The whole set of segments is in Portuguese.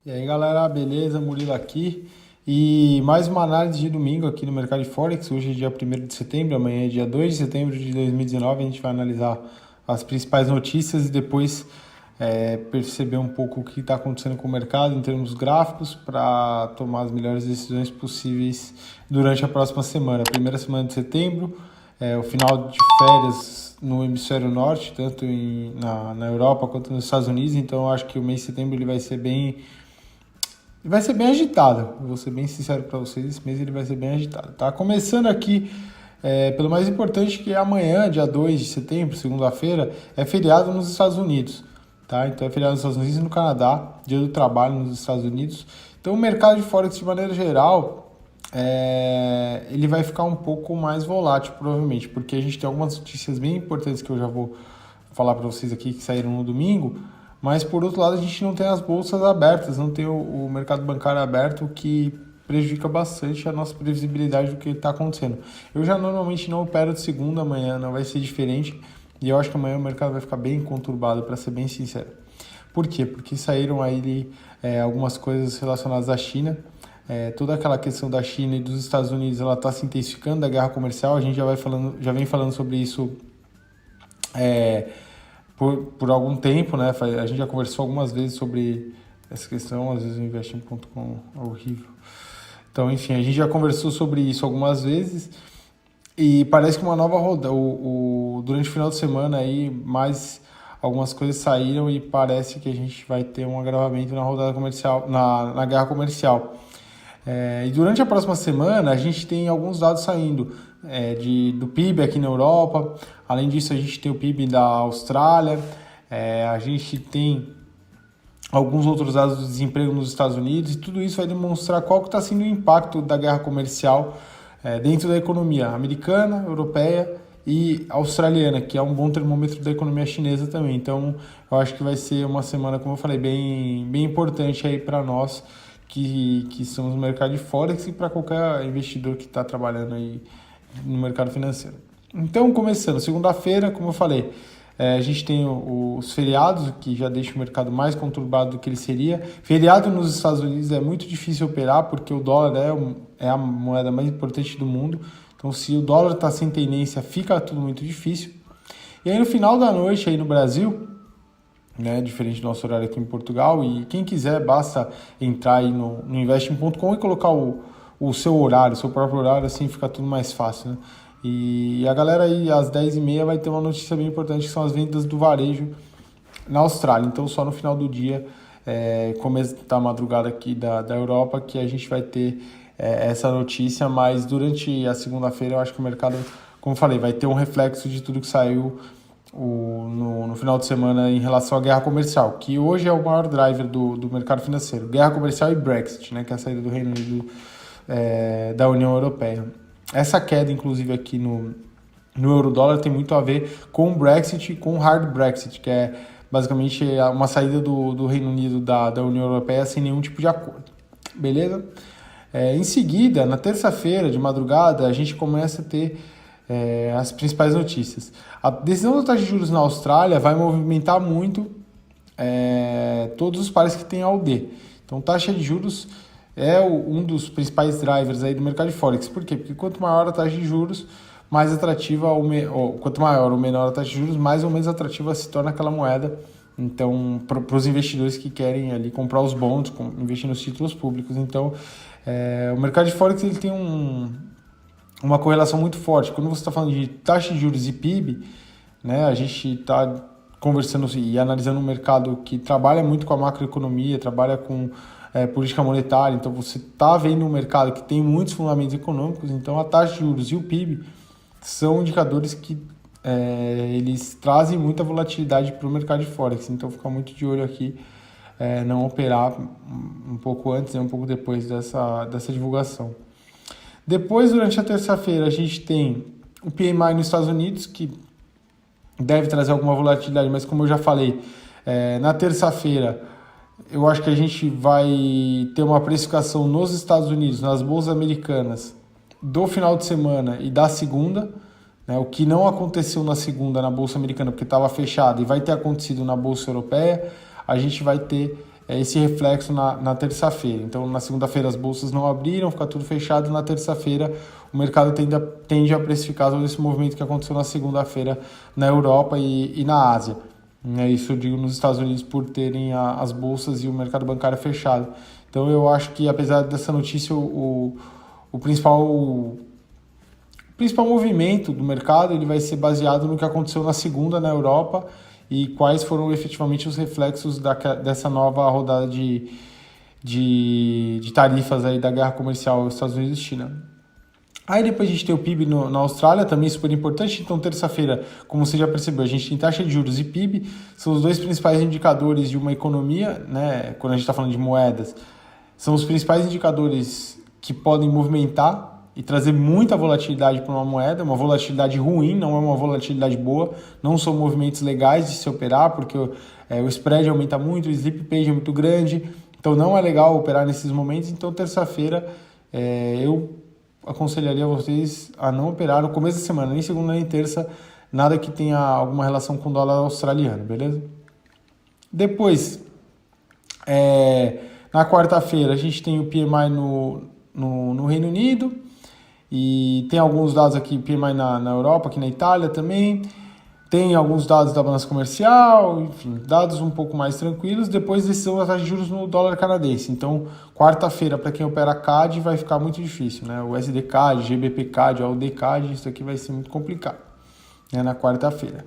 E aí galera, beleza? Murilo aqui. E mais uma análise de domingo aqui no mercado de Forex. Hoje é dia 1º de setembro, amanhã é dia 2 de setembro de 2019. A gente vai analisar as principais notícias e depois perceber um pouco o que está acontecendo com o mercado em termos gráficos para tomar as melhores decisões possíveis durante a próxima semana. Primeira semana de setembro, o final de férias no hemisfério norte, tanto na Europa quanto nos Estados Unidos. Então eu acho que o mês de setembro ele vai ser bem agitado. Eu vou ser bem sincero para vocês, esse mês ele vai ser bem agitado. Tá começando aqui pelo mais importante, que é amanhã, dia 2 de setembro, segunda-feira, é feriado nos Estados Unidos. Tá? Então é feriado nos Estados Unidos e no Canadá, dia do trabalho nos Estados Unidos. Então o mercado de Forex, de maneira geral, ele vai ficar um pouco mais volátil, provavelmente, porque a gente tem algumas notícias bem importantes que eu já vou falar para vocês aqui, que saíram no domingo. Mas, por outro lado, a gente não tem as bolsas abertas, não tem o mercado bancário aberto, o que prejudica bastante a nossa previsibilidade do que está acontecendo. Eu já normalmente não opero de segunda, amanhã não vai ser diferente, e eu acho que amanhã o mercado vai ficar bem conturbado, para ser bem sincero. Por quê? Porque saíram aí algumas coisas relacionadas à China. Toda aquela questão da China e dos Estados Unidos, ela está se intensificando, da guerra comercial. A gente já vem falando sobre isso por algum tempo, né? A gente já conversou algumas vezes sobre essa questão, às vezes o investing.com é horrível. Então, enfim, a gente já conversou sobre isso algumas vezes e parece que uma nova rodada, durante o final de semana aí, mais algumas coisas saíram e parece que a gente vai ter um agravamento na rodada comercial, na guerra comercial. E durante a próxima semana a gente tem alguns dados saindo do PIB aqui na Europa. Além disso, a gente tem o PIB da Austrália, a gente tem alguns outros dados do desemprego nos Estados Unidos, e tudo isso vai demonstrar qual que está sendo o impacto da guerra comercial dentro da economia americana, europeia e australiana, que é um bom termômetro da economia chinesa também. Então, eu acho que vai ser uma semana, como eu falei, bem, bem importante aí para nós, que somos no mercado de Forex, e para qualquer investidor que está trabalhando aí no mercado financeiro. Então, começando, segunda-feira, como eu falei, a gente tem os feriados, que já deixa o mercado mais conturbado do que ele seria. Feriado nos Estados Unidos é muito difícil operar, porque o dólar é a moeda mais importante do mundo. Então, se o dólar está sem tendência, fica tudo muito difícil. E aí, no final da noite, aí no Brasil, né, diferente do nosso horário aqui em Portugal, e quem quiser, basta entrar aí no investing.com e colocar o seu horário, o seu próprio horário, assim fica tudo mais fácil, né? E a galera aí, às 10h30, vai ter uma notícia bem importante, que são as vendas do varejo na Austrália. Então, só no final do dia, começo da madrugada aqui da Europa, que a gente vai ter essa notícia. Mas durante a segunda-feira, eu acho que o mercado, como eu falei, vai ter um reflexo de tudo que saiu no final de semana em relação à guerra comercial, que hoje é o maior driver do mercado financeiro. Guerra comercial e Brexit, né, que é a saída do Reino Unido da União Europeia. Essa queda, inclusive, aqui no euro-dólar tem muito a ver com o Brexit e com o hard Brexit, que é basicamente uma saída do Reino Unido da União Europeia sem nenhum tipo de acordo. Beleza? Em seguida, na terça-feira, de madrugada, a gente começa a ter as principais notícias. A decisão da taxa de juros na Austrália vai movimentar muito todos os pares que têm AUD. Então, taxa de juros é um dos principais drivers aí do mercado de Forex. Por quê? Porque quanto maior a taxa de juros, mais atrativa, quanto maior ou menor a taxa de juros, mais ou menos atrativa se torna aquela moeda. Então, para os investidores que querem ali comprar os bonds, investir nos títulos públicos. Então, o mercado de Forex ele tem uma correlação muito forte. Quando você está falando de taxa de juros e PIB, né, a gente está conversando e analisando um mercado que trabalha muito com a macroeconomia, trabalha com política monetária. Então você está vendo um mercado que tem muitos fundamentos econômicos. Então a taxa de juros e o PIB são indicadores que eles trazem muita volatilidade para o mercado de Forex. Então fica muito de olho aqui, não operar um pouco antes e um pouco depois dessa divulgação. Depois, durante a terça-feira, a gente tem o PMI nos Estados Unidos, que deve trazer alguma volatilidade, mas como eu já falei, na terça-feira eu acho que a gente vai ter uma precificação nos Estados Unidos, nas bolsas americanas, do final de semana e da segunda, né, o que não aconteceu na segunda na bolsa americana, porque estava fechada, e vai ter acontecido na bolsa europeia. A gente vai ter esse reflexo na terça-feira. Então, na segunda-feira as bolsas não abriram, fica tudo fechado. Na terça-feira o mercado tende a precificar todo esse movimento que aconteceu na segunda-feira na Europa e na Ásia. Isso eu digo nos Estados Unidos por terem as bolsas e o mercado bancário fechado. Então, eu acho que, apesar dessa notícia, o principal movimento do mercado ele vai ser baseado no que aconteceu na segunda na Europa e quais foram efetivamente os reflexos dessa nova rodada de tarifas aí da guerra comercial Estados Unidos e China. Aí depois a gente tem o PIB na Austrália, também super importante. Então, terça-feira, como você já percebeu, a gente tem taxa de juros e PIB, são os dois principais indicadores de uma economia, né? Quando a gente está falando de moedas, são os principais indicadores que podem movimentar e trazer muita volatilidade para uma moeda, uma volatilidade ruim, não é uma volatilidade boa, não são movimentos legais de se operar, porque o spread aumenta muito, o slip page é muito grande, então não é legal operar nesses momentos. Então, terça-feira, eu aconselharia vocês a não operar no começo da semana, nem segunda nem terça, nada que tenha alguma relação com o dólar australiano, beleza? Depois, na quarta-feira, a gente tem o PMI no Reino Unido e tem alguns dados aqui, PMI na Europa, aqui na Itália também. Tem alguns dados da balança comercial, enfim, dados um pouco mais tranquilos. Depois decisão da taxa de juros no dólar canadense. Então, quarta-feira, para quem opera CAD, vai ficar muito difícil, né? O SD CAD, GBP CAD, AUD CAD, isso aqui vai ser muito complicado, né, na quarta-feira.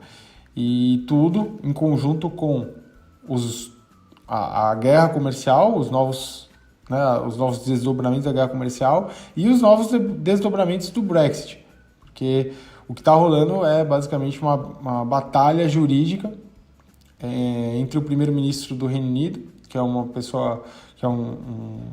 E tudo em conjunto com a guerra comercial, os novos desdobramentos da guerra comercial e os novos desdobramentos do Brexit. Porque o que está rolando é basicamente uma batalha jurídica entre o primeiro-ministro do Reino Unido, que é uma pessoa, que é um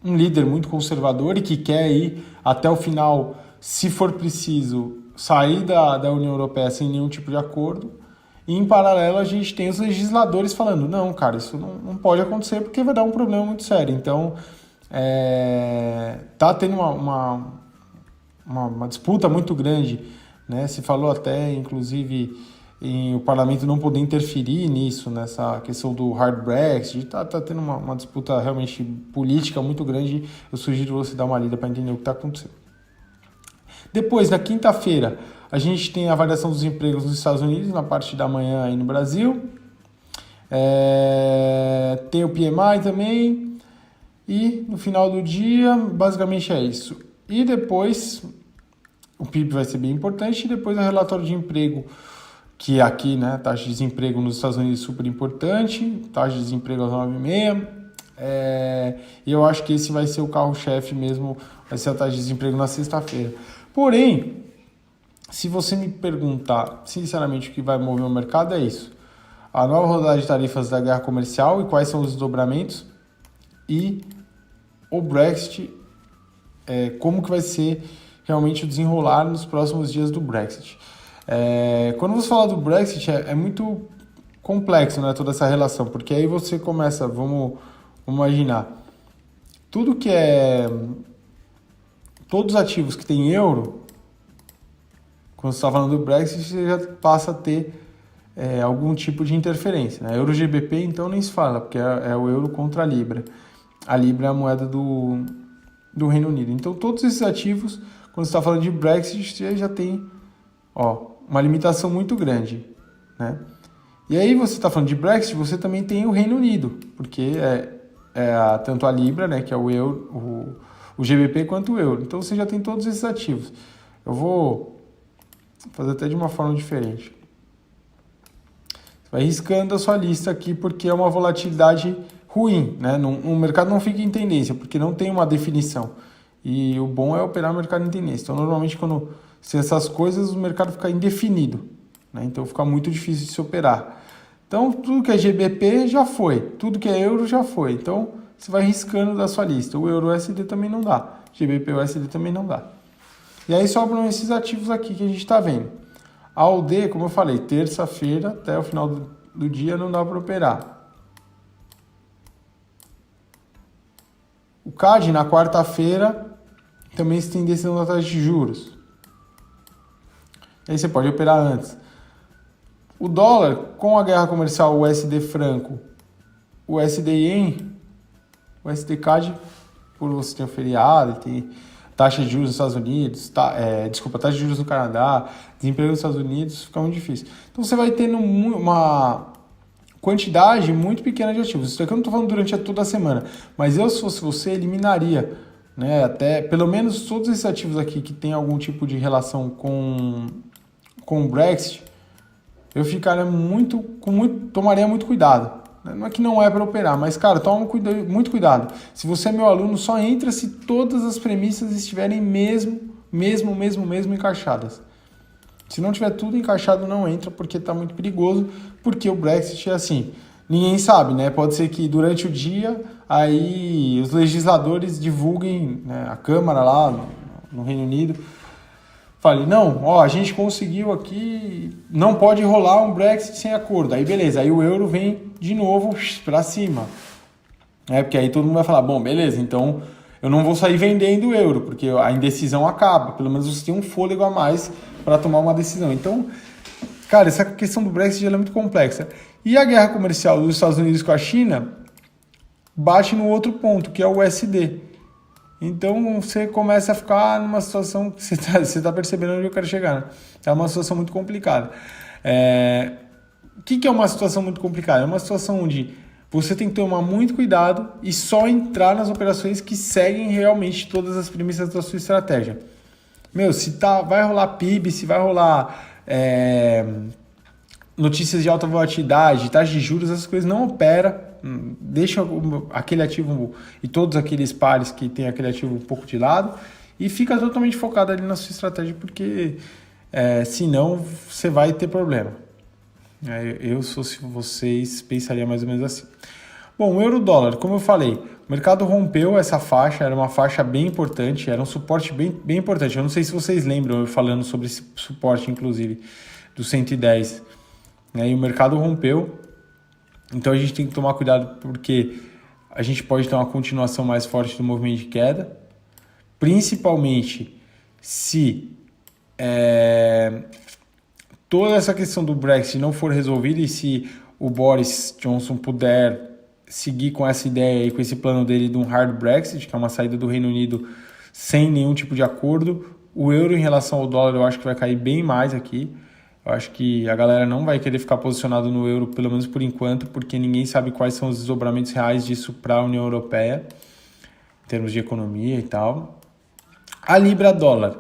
líder muito conservador e que quer ir até o final, se for preciso, sair da União Europeia sem nenhum tipo de acordo. E, em paralelo, a gente tem os legisladores falando, não, cara, isso não pode acontecer porque vai dar um problema muito sério. Então, tá tendo uma disputa muito grande, né? Se falou até, inclusive, em o parlamento não poder interferir nisso, nessa questão do hard Brexit. Tá tendo uma disputa realmente política muito grande. Eu sugiro você dar uma lida para entender o que está acontecendo. Depois, na quinta-feira, a gente tem a variação dos empregos nos Estados Unidos, na parte da manhã aí no Brasil. Tem o PMI também. E no final do dia, basicamente é isso. E depois, o PIB vai ser bem importante. E depois o relatório de emprego, que aqui, né, taxa de desemprego nos Estados Unidos super importante. Taxa de desemprego às 9h30. E eu acho que esse vai ser o carro-chefe mesmo, vai ser a taxa de desemprego na sexta-feira. Porém, se você me perguntar, sinceramente, o que vai mover o mercado é isso. A nova rodada de tarifas da guerra comercial e quais são os desdobramentos e o Brexit, como que vai ser realmente o desenrolar nos próximos dias do Brexit. Quando você fala do Brexit, é muito complexo, né, toda essa relação, porque aí você começa, vamos imaginar, todos os ativos que tem euro, quando você está falando do Brexit, você já passa a ter algum tipo de interferência, né? Euro GBP, então, nem se fala, porque é o euro contra a Libra. A Libra é a moeda do Reino Unido. Então, todos esses ativos, quando você está falando de Brexit, você já tem uma limitação muito grande, né? E aí, você está falando de Brexit, você também tem o Reino Unido, porque tanto a Libra, né, que é o euro, o GBP, quanto o euro. Então, você já tem todos esses ativos. Eu vou fazer até de uma forma diferente. Você vai riscando a sua lista aqui, porque é uma volatilidade ruim, né? O mercado não fica em tendência, porque não tem uma definição. E o bom é operar o mercado em tendência. Então, normalmente, quando se essas coisas, o mercado fica indefinido, né? Então, fica muito difícil de se operar. Então, tudo que é GBP já foi. Tudo que é euro já foi. Então, você vai riscando da sua lista. O euro USD também não dá. GBP USD também não dá. E aí sobram esses ativos aqui que a gente está vendo. A AUD, como eu falei, terça-feira até o final do dia não dá para operar. O CAD, na quarta-feira, também se tem decisão da taxa de juros. Aí você pode operar antes. O dólar, com a guerra comercial USD franco, o USD-Yen, o USD-CAD, por você ter o feriado, tem taxa de juros nos Estados Unidos, taxa de juros no Canadá, desemprego nos Estados Unidos, fica muito difícil. Então você vai tendo uma quantidade muito pequena de ativos. Isso aqui eu não estou falando durante toda a semana, mas eu, se fosse você, eliminaria, né, até pelo menos todos esses ativos aqui que tem algum tipo de relação com o Brexit, eu ficaria tomaria muito cuidado. Não é que não é para operar, mas, cara, toma muito cuidado. Se você é meu aluno, só entra se todas as premissas estiverem mesmo encaixadas. Se não tiver tudo encaixado, não entra, porque está muito perigoso, porque o Brexit é assim, ninguém sabe, né? Pode ser que durante o dia, aí os legisladores divulguem, né, a Câmara lá no Reino Unido, fale, não, ó, a gente conseguiu aqui, não pode rolar um Brexit sem acordo. Aí beleza, aí o euro vem de novo para cima. Porque aí todo mundo vai falar, bom, beleza, então eu não vou sair vendendo o euro, porque a indecisão acaba. Pelo menos você tem um fôlego a mais para tomar uma decisão. Então, cara, essa questão do Brexit ela é muito complexa. E a guerra comercial dos Estados Unidos com a China bate no outro ponto, que é o USD. Então você começa a ficar numa situação que você tá percebendo onde eu quero chegar, né? É uma situação muito complicada. O que é uma situação muito complicada? É uma situação onde você tem que tomar muito cuidado e só entrar nas operações que seguem realmente todas as premissas da sua estratégia. Se vai rolar PIB, se vai rolar notícias de alta volatilidade, taxa de juros, essas coisas não opera. Deixa aquele ativo e todos aqueles pares que tem aquele ativo um pouco de lado e fica totalmente focado ali na sua estratégia, porque senão você vai ter problema. Eu, se fosse vocês, pensaria mais ou menos assim. Bom, o euro-dólar, como eu falei, o mercado rompeu essa faixa, era uma faixa bem importante, era um suporte bem importante. Eu não sei se vocês lembram eu falando sobre esse suporte, inclusive, do 110. E o mercado rompeu, então a gente tem que tomar cuidado porque a gente pode ter uma continuação mais forte do movimento de queda, principalmente se toda essa questão do Brexit não for resolvida e se o Boris Johnson puder seguir com essa ideia e com esse plano dele de um hard Brexit, que é uma saída do Reino Unido sem nenhum tipo de acordo, o euro em relação ao dólar eu acho que vai cair bem mais aqui. Eu acho que a galera não vai querer ficar posicionado no euro, pelo menos por enquanto, porque ninguém sabe quais são os desdobramentos reais disso para a União Europeia, em termos de economia e tal. A Libra-dólar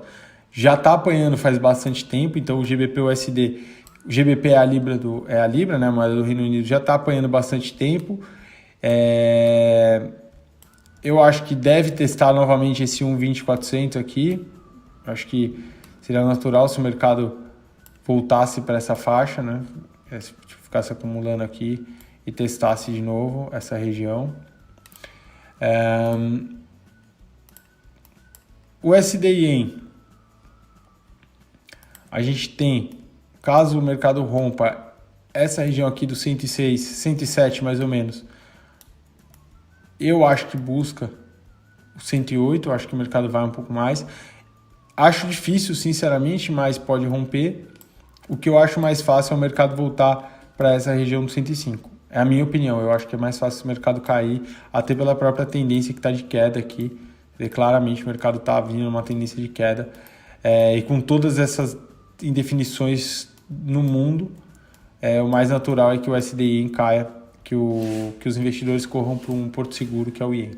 já está apanhando faz bastante tempo, então o GBP-USD, o GBP é a Libra, né, a moeda do Reino Unido, já está apanhando bastante tempo. Eu acho que deve testar novamente esse 1,20,400 aqui. Eu acho que seria natural se o mercado voltasse para essa faixa, né? Ficasse acumulando aqui e testasse de novo essa região. O USD-Yen, a gente tem, caso o mercado rompa essa região aqui do 106, 107 mais ou menos, eu acho que busca o 108, eu acho que o mercado vai um pouco mais. Acho difícil, sinceramente, mas pode romper. O que eu acho mais fácil é o mercado voltar para essa região do 105. É a minha opinião. Eu acho que é mais fácil o mercado cair, até pela própria tendência que está de queda aqui. E claramente o mercado está vindo numa tendência de queda. E com todas essas indefinições no mundo, o mais natural é que o USD-Yen caia, que os investidores corram para um porto seguro, que é o Yen.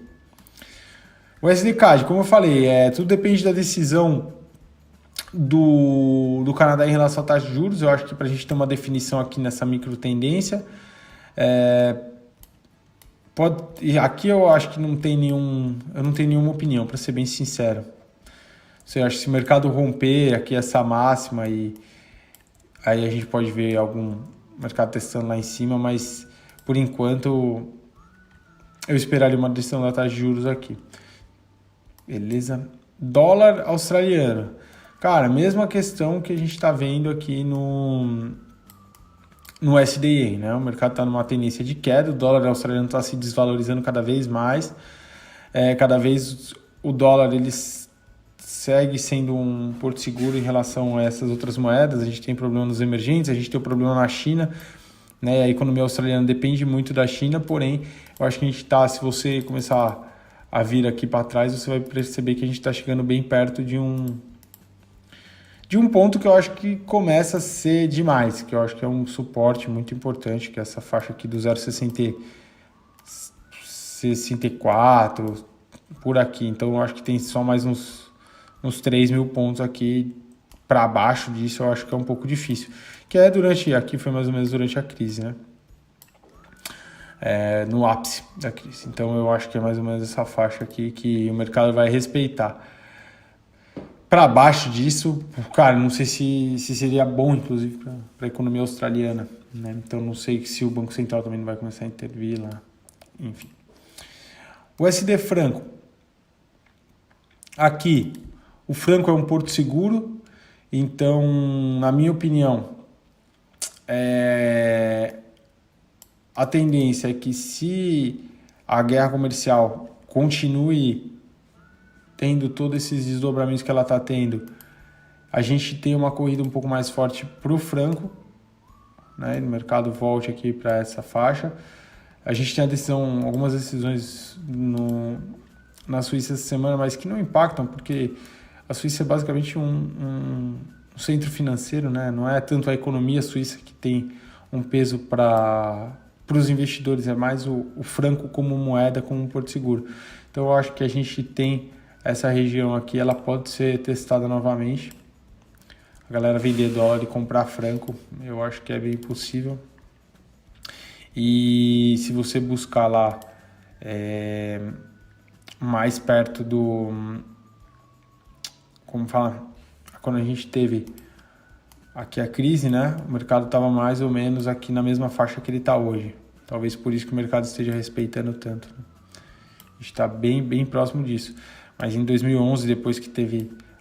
O USD-CAD, como eu falei, tudo depende da decisão do Canadá em relação à taxa de juros. Eu acho que para a gente ter uma definição aqui nessa micro tendência, aqui eu acho que eu não tenho nenhuma opinião, para ser bem sincero. Eu acho que se o mercado romper aqui essa máxima, aí a gente pode ver algum mercado testando lá em cima, mas por enquanto eu esperaria uma decisão da taxa de juros aqui. Beleza? Dólar australiano. Cara, mesma questão que a gente está vendo aqui no USD-Yen, né? O mercado está numa tendência de queda, o dólar australiano está se desvalorizando cada vez mais. Cada vez o dólar ele segue sendo um porto seguro em relação a essas outras moedas. A gente tem problema nos emergentes, a gente tem o problema na China, né? A economia australiana depende muito da China, porém, eu acho que a gente está, se você começar a vir aqui para trás, você vai perceber que a gente está chegando bem perto de um ponto que eu acho que começa a ser demais, que eu acho que é um suporte muito importante, que é essa faixa aqui do 0,64 por aqui. Então eu acho que tem só mais uns 3.000 pontos aqui para baixo disso, eu acho que é um pouco difícil. Que é aqui foi mais ou menos durante a crise, né? No ápice da crise. Então eu acho que é mais ou menos essa faixa aqui que o mercado vai respeitar. Para baixo disso, cara, não sei se seria bom, inclusive, para a economia australiana, né? Então não sei se o Banco Central também não vai começar a intervir lá, enfim. O SD Franco. Aqui, o Franco é um porto seguro, então, na minha opinião, a tendência é que se a guerra comercial continue tendo todos esses desdobramentos que ela está tendo, a gente tem uma corrida um pouco mais forte para o franco, né? O mercado volte aqui para essa faixa. A gente tem algumas decisões na Suíça essa semana, mas que não impactam, porque a Suíça é basicamente um centro financeiro, né? Não é tanto a economia suíça que tem um peso para os investidores, é mais o franco como moeda, como um porto seguro. Então eu acho que a gente tem essa região aqui, ela pode ser testada novamente. A galera vender dólar e comprar franco, eu acho que é bem possível. E se você buscar lá mais perto como fala, quando a gente teve aqui a crise, né? O mercado estava mais ou menos aqui na mesma faixa que ele está hoje. Talvez por isso que o mercado esteja respeitando tanto, né? A gente está bem, bem próximo disso. Mas em 2011, depois que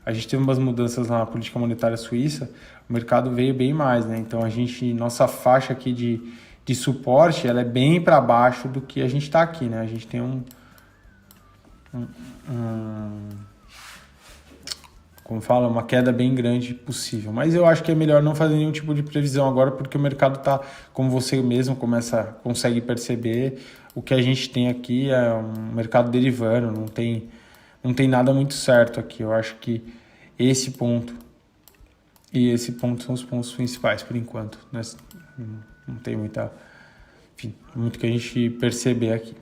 a gente teve umas mudanças lá na política monetária suíça, o mercado veio bem mais, né? Então nossa faixa aqui de suporte, ela é bem para baixo do que a gente está aqui, né? A gente tem uma queda bem grande possível. Mas eu acho que é melhor não fazer nenhum tipo de previsão agora, porque o mercado está, como você mesmo consegue perceber, o que a gente tem aqui é um mercado derivando, não tem nada muito certo aqui. Eu acho que esse ponto e esse ponto são os pontos principais por enquanto, né? Não tem muito que a gente perceber aqui.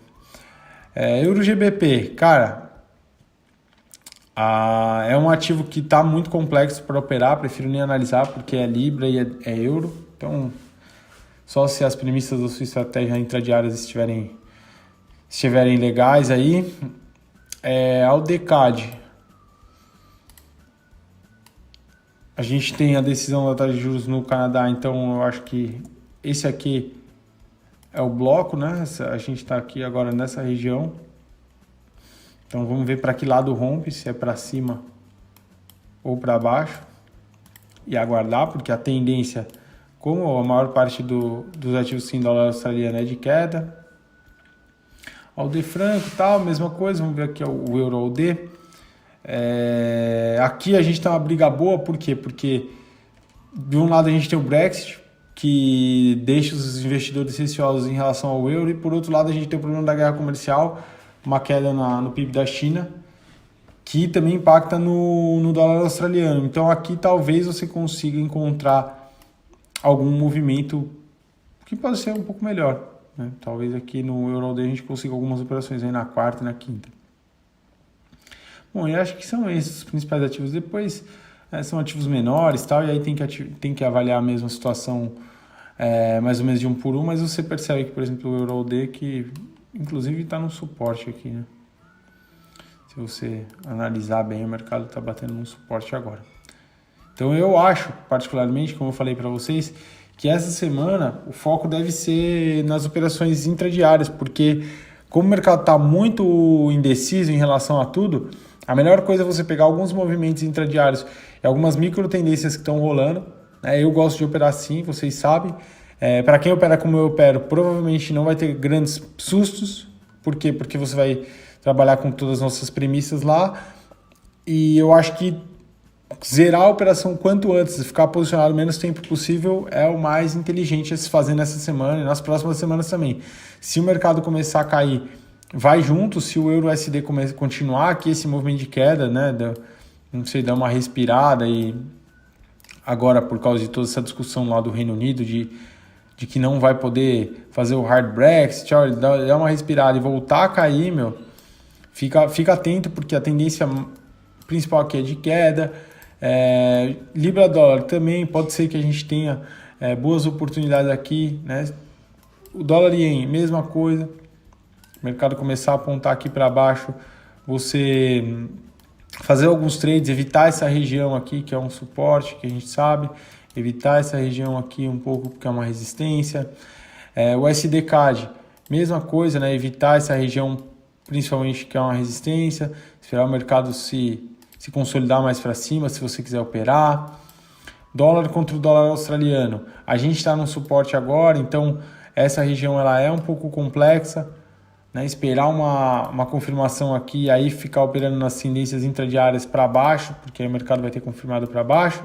Euro GBP, cara, é um ativo que está muito complexo para operar, prefiro nem analisar porque é Libra e é euro, então só se as premissas da sua estratégia intradiárias estiverem legais aí. Ao DCAD, a gente tem a decisão da taxa de juros no Canadá, então eu acho que esse aqui é o bloco, né? A gente está aqui agora nessa região. Então vamos ver para que lado rompe, se é para cima ou para baixo. E aguardar, porque a tendência, como a maior parte dos ativos em dólar australiano é de queda. AUD franco e tal, mesma coisa. Vamos ver aqui o euro AUD. Aqui a gente tem uma briga boa, por quê? Porque de um lado a gente tem o Brexit, que deixa os investidores receosos em relação ao euro, e por outro lado a gente tem o problema da guerra comercial, uma queda no PIB da China, que também impacta no dólar australiano. Então aqui talvez você consiga encontrar algum movimento que pode ser um pouco melhor, né? Talvez aqui no EUROD a gente consiga algumas operações aí na quarta e na quinta. Bom, eu acho que são esses os principais ativos. Depois são ativos menores, tal, e aí tem que avaliar a mesma situação mais ou menos de um por um, mas você percebe que, por exemplo, o EUROD, que inclusive está no suporte aqui, né? Se você analisar bem, o mercado está batendo no suporte agora. Então eu acho, particularmente, como eu falei para vocês, que essa semana o foco deve ser nas operações intradiárias, porque como o mercado está muito indeciso em relação a tudo, a melhor coisa é você pegar alguns movimentos intradiários e algumas micro tendências que estão rolando, né? Eu gosto de operar assim, vocês sabem. Para quem opera como eu opero, provavelmente não vai ter grandes sustos. Por quê? Porque você vai trabalhar com todas as nossas premissas lá. E eu acho que zerar a operação quanto antes, ficar posicionado o menos tempo possível é o mais inteligente a se fazer nessa semana e nas próximas semanas também. Se o mercado começar a cair, vai junto. Se o euro-USD continuar aqui esse movimento de queda, né, não sei, dar uma respirada, e agora por causa de toda essa discussão lá do Reino Unido de que não vai poder fazer o hard Brexit, dá uma respirada e voltar a cair, fica atento, porque a tendência principal aqui é de queda. Libra-dólar também pode ser que a gente tenha boas oportunidades aqui, né? O dólar-iene, mesma coisa. O mercado começar a apontar aqui para baixo, você fazer alguns trades, evitar essa região aqui, que é um suporte, que a gente sabe, evitar essa região aqui um pouco, porque é uma resistência. O SD-CAD, mesma coisa, né? Evitar essa região, principalmente, que é uma resistência, esperar o mercado se consolidar mais para cima, se você quiser operar. Dólar contra o dólar australiano, a gente está no suporte agora, então essa região ela é um pouco complexa, né? Esperar uma confirmação aqui, aí ficar operando nas tendências intradiárias para baixo, porque aí o mercado vai ter confirmado para baixo.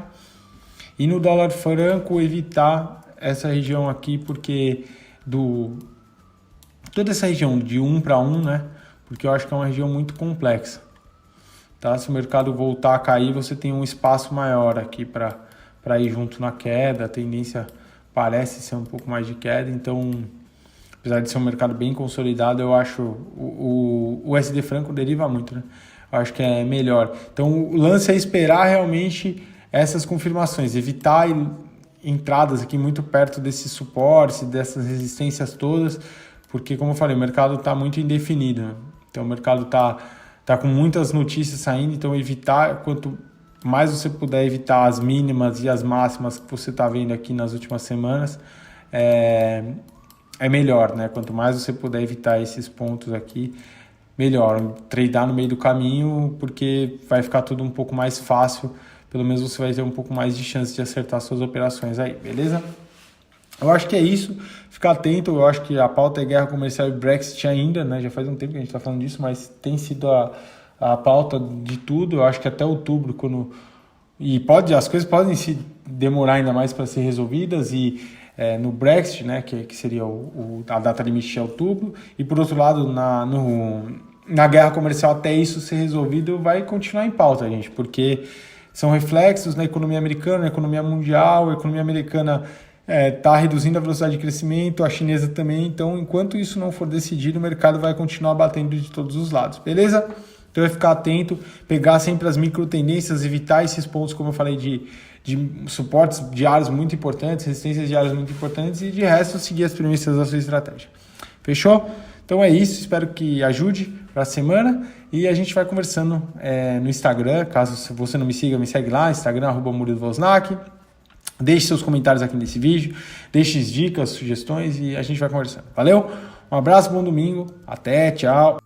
E no dólar franco, evitar essa região aqui, porque toda essa região de 1 para 1, né? Porque eu acho que é uma região muito complexa. Tá? Se o mercado voltar a cair, você tem um espaço maior aqui para ir junto na queda. A tendência parece ser um pouco mais de queda, então, apesar de ser um mercado bem consolidado, eu acho o USD franco deriva muito, né? Eu acho que é melhor. Então, o lance é esperar realmente essas confirmações, evitar entradas aqui muito perto desses suportes, dessas resistências todas, porque, como eu falei, o mercado está muito indefinido, né? Então, o mercado está com muitas notícias saindo, então evitar, quanto mais você puder evitar as mínimas e as máximas que você está vendo aqui nas últimas semanas, é melhor, né? Quanto mais você puder evitar esses pontos aqui, melhor. Tradear no meio do caminho, porque vai ficar tudo um pouco mais fácil, pelo menos você vai ter um pouco mais de chance de acertar suas operações aí, beleza? Eu acho que é isso, ficar atento. Eu acho que a pauta é guerra comercial e Brexit ainda, né? Já faz um tempo que a gente está falando disso, mas tem sido a pauta de tudo. Eu acho que até outubro, as coisas podem se demorar ainda mais para ser resolvidas, e no Brexit, né, que seria a data limite de outubro, e por outro lado, na guerra comercial, até isso ser resolvido, vai continuar em pauta, gente, porque são reflexos na economia americana, na economia mundial. A economia americana está reduzindo a velocidade de crescimento, a chinesa também. Então, enquanto isso não for decidido, o mercado vai continuar batendo de todos os lados, beleza? Então, é ficar atento, pegar sempre as micro tendências, evitar esses pontos, como eu falei, de suportes diários muito importantes, resistências diárias muito importantes, e de resto, seguir as premissas da sua estratégia. Fechou? Então é isso, espero que ajude para a semana, e a gente vai conversando no Instagram. Caso você não me siga, me segue lá, Instagram, @MuriloVoznak. Deixe seus comentários aqui nesse vídeo, deixe dicas, sugestões, e a gente vai conversando. Valeu? Um abraço, bom domingo, até, tchau!